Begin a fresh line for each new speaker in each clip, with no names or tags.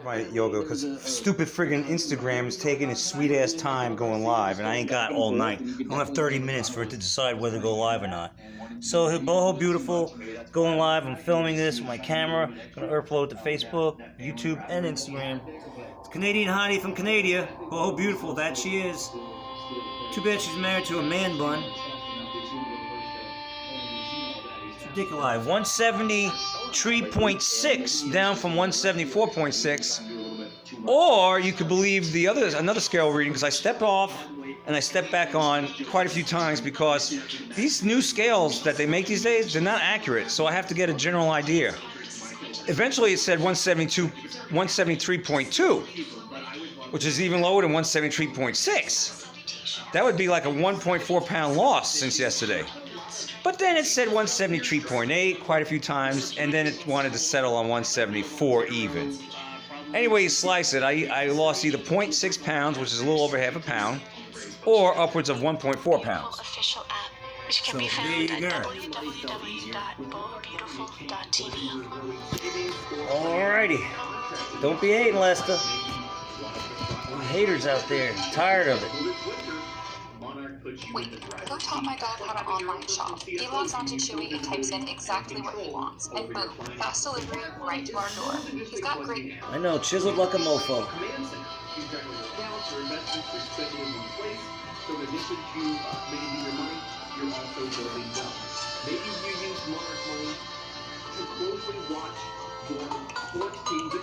Right, yoga, because stupid friggin' Instagram is taking its sweet ass time going live, and I ain't got all night. I don't have 30 minutes for it to decide whether to go live or not. So, Boho Beautiful, going live. I'm filming this with my camera. Gonna upload to Facebook, YouTube, and Instagram. It's Canadian Hottie from Canada. Boho Beautiful, that she is. Too bad she's married to a man bun. It's ridiculous. 173.6 down from 174.6. Or you could believe another scale reading, because I stepped off and I stepped back on quite a few times, because these new scales that they make these days, they're not accurate, so I have to get a general idea. Eventually it said 173.2, which is even lower than 173.6. That would be like a 1.4 pound loss since yesterday. But then it said 173.8 quite a few times, and then it wanted to settle on 174 even. Anyway, you slice it. I lost either 0.6 pounds, which is a little over half a pound, or upwards of 1.4 pounds.
Official app, which can be found at www.bohobeautiful.tv.
Alrighty. Don't be hating, Lester. Haters out there. Tired of it.
Wait, who taught my dog how to online shop? He logs onto Chewy and types in exactly what he wants, and boom, fast delivery right to our door. He's got great...
I know, chiseled like a mofo.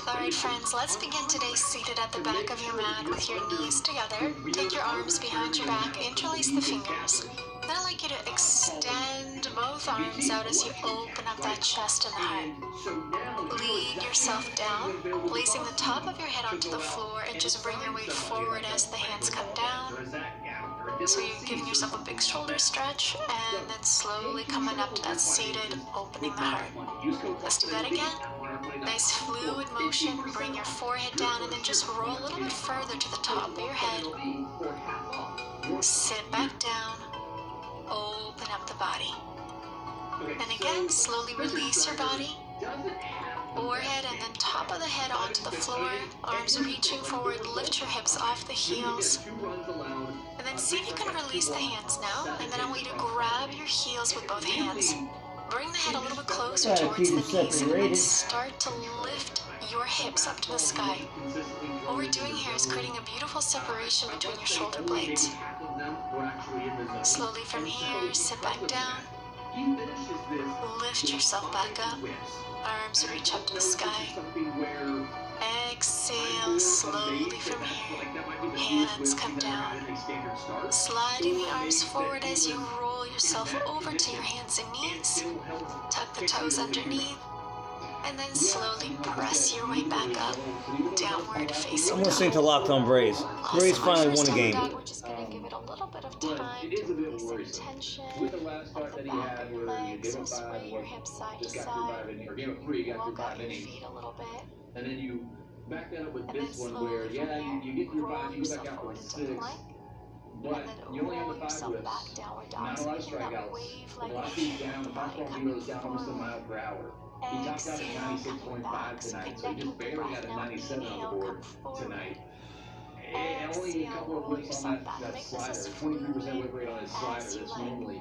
Alright friends, let's begin today seated at the back of your mat with your knees together. Take your arms behind your back, interlace the fingers. Then I'd like you to extend both arms out as you open up that chest and the heart. Lean yourself down, placing the top of your head onto the floor, and just bring your weight forward as the hands come down. So you're giving yourself a big shoulder stretch, and then slowly coming up to that seated, opening the heart. Let's do that again. Nice fluid motion. Bring your forehead down and then just roll a little bit further to the top of your head. Sit back down. Open up the body. And again, slowly release your body. Forehead and then top of the head onto the floor. Arms reaching forward. Lift your hips off the heels. And then see if you can release the hands now. And then I want you to grab your heels with both hands. Bring the head a little bit closer towards the knees, and then start to lift your hips up to the sky. What we're doing here is creating a beautiful separation between your shoulder blades. Slowly from here, sit back down. Lift yourself back up. Arms reach up to the sky. Exhale slowly from here. Hands come down. Sliding the arms forward as you roll yourself over to your hands and knees. Tuck the toes underneath. And then slowly press your way back up. Downward facing
I'm listening to Locked On Braves. Braves finally won a game.
We're just going to give it a little bit of time to release some tension of the back of your legs. So sway your hips side to side. Walk out your feet a little bit.
And then you back that up with this one where, yeah, you get your 5, you go back out with 6, but you only have the 5 lifts. Not a lot of strikeouts. A lot of feet down. The fastball goes down almost a mile per hour. He topped out at 96.5 tonight, so he just barely got a 97 on the board tonight. And only a couple of whips on that slider. 23% whip rate on his slider. That's normally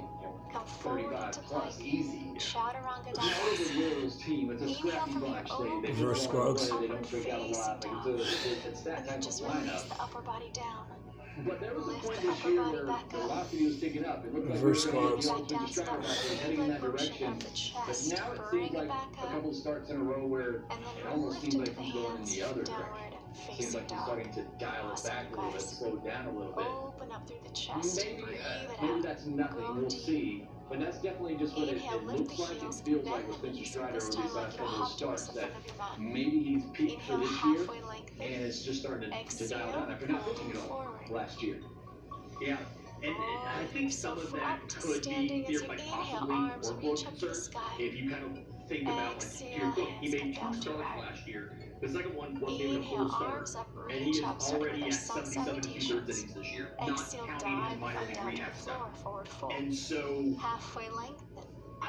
35 plus, easy. That is a Royals team. It's a scrappy bunch. They
Reverse scrubs.
They don't break out a lot. It's that type of lineup.
The upper body down.
But there was a point this year where velocity was picking up. It looked like
Reverse
we were
scrubs.
heading in that direction. But now it seems like a couple starts in a row where it almost seems like he's going in the other direction. Seems like he's starting to dial it back a little bit, slow down a little bit.
Open up through the chest.
Maybe that's nothing. We'll see. But that's definitely just what it looks like. It feels like with Spencer Strider over these last couple of starts that maybe he's peaked for this year and it's just starting to dial down after not pitching at all last year.
Yeah, and I think some of that could be feared by possibly workload concern. If you kind of think about he made 2 starts last year. The second one wasn't even a full start, and he is already at 77 2/3 innings this year, not counting his minor league rehab stuff. And so,
halfway lengthen.
I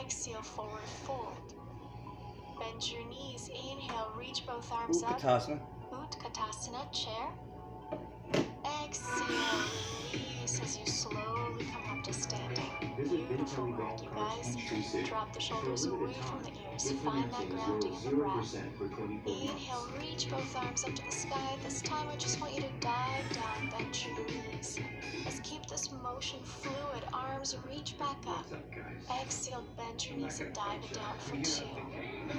Exhale, forward fold. Bend your knees. Inhale, reach both arms up.
Utkatasana.
Utkatasana, chair. Exhale, release as you slowly come up to standing. Beautiful work, you guys. Drop the shoulders away from the ears. Find that grounding in the breath. Inhale, reach both arms up to the sky. This time I just want you to dive down, bend your knees. Let's keep this motion fluid. Arms reach back up. Exhale, bend your knees and dive it down for 2.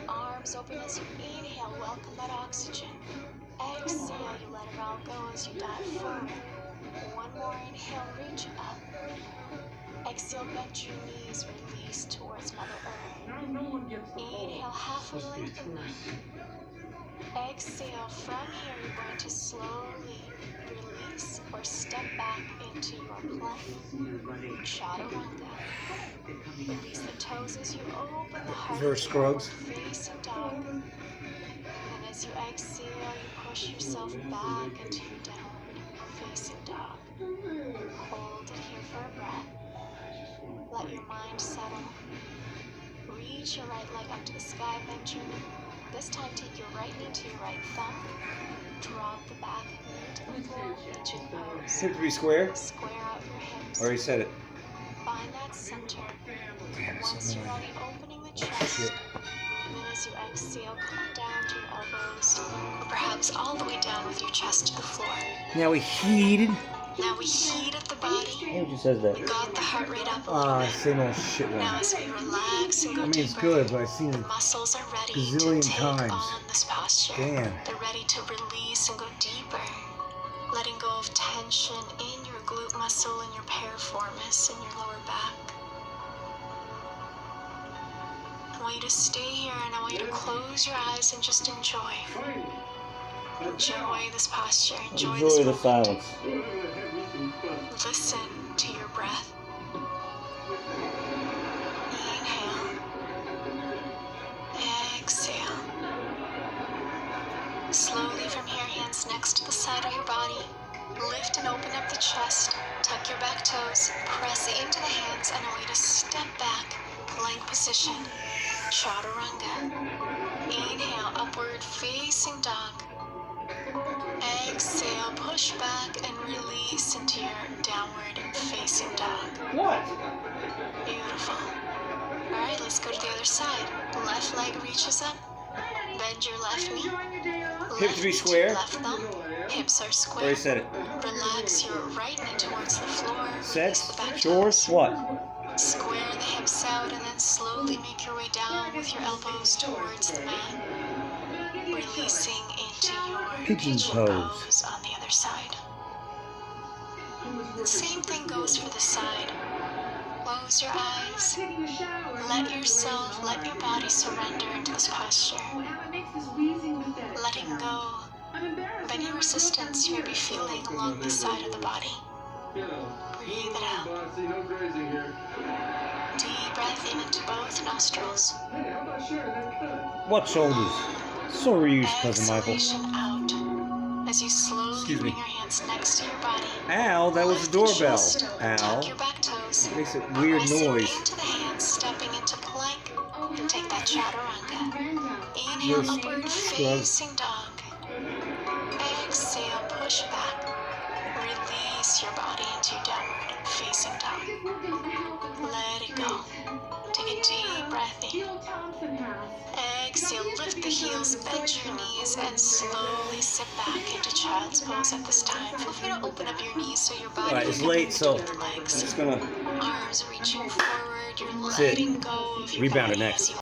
Arms open as you inhale, welcome that oxygen. Exhale, you let it all go as you dive forward. One more inhale, reach up. Exhale, bend your knees, release towards Mother Earth. Inhale, halfway lengthen them. Exhale, from here you're going to slowly release or step back into your plank. Chaturanga. Release the toes as you open the heart.
Reverse scrubs.
Facing dog. And as you exhale, you push yourself back into your downward facing dog. Hold it here for a breath. Let your mind settle. Reach your right leg up to the sky, Benjamin. This time take your right knee to your right thumb. Drop the back knee to the floor, pigeon pose.
Hip to be square.
Square out your hips.
Already said it.
Find that center.
Damn, it's
Once
so
you're
annoying.
ready, opening the chest.
Shit.
And then as you exhale, come down to your elbows, or perhaps all the way down with your chest to the floor.
Now we heated.
Now we heat at the body.
Who just says that?
We got the heart rate up a little bit.
Same old shit
Now
one.
as we relax and go
I mean, it's
deeper,
good, but I've seen
the
it
muscles are ready
gazillion
to take
times.
on this posture.
Damn.
They're ready to release and go deeper, letting go of tension in your glute muscle and your piriformis and your lower back. I want you to stay here and I want you to close your eyes and just enjoy. Enjoy this posture. Enjoy this
Enjoy the
moment.
silence.
Listen to your breath. Inhale. Exhale. Slowly from here, hands next to the side of your body. Lift and open up the chest. Tuck your back toes. Press into the hands and I want you to step back. Plank position. Chaturanga. Inhale, upward facing dog. Exhale, push back and release into your downward facing dog.
What?
Beautiful. Alright, let's go to the other side. Left leg reaches up. Bend your left knee.
Hip to be square.
Left thumb. Hips are square.
Already said it.
Relax your right knee towards the floor. Release
Sex?
the back
Chores?
toes.
What?
Square the hips out and then slowly make your way down with your elbows towards the mat. Releasing into your
Pigeon pose.
pose on the other side. The same thing goes for the side. Close your eyes. Let yourself, let your body surrender into this posture. Letting go of any resistance you may be feeling along the side of the body. Breathe it out. Deep breath in into both nostrils.
What shoulders? So are you, Cousin Michael.
Exhalation out. As you slowly
Excuse me.
bring your hands next to your body.
Al, that was
Lift
the doorbell.
chest,
Al.
Tuck your back toes.
It makes a weird
Pressing
noise.
into the hands, stepping into plank, and take that chaturanga. Inhale,
Yes.
upward
Scrub.
facing dog. Exhale, push back. Release your body into your downward facing dog. Let it go. Take a deep breath in. Exhale, lift the heels, bend your knees, and slowly sit back into child's pose at this time. Feel free to open up your knees so your body
Alright, it's
can
late,
connect
so
with the legs.
it's gonna
Arms reaching forward, you're
Sit.
letting go of your
Rebound it
body
next.
as you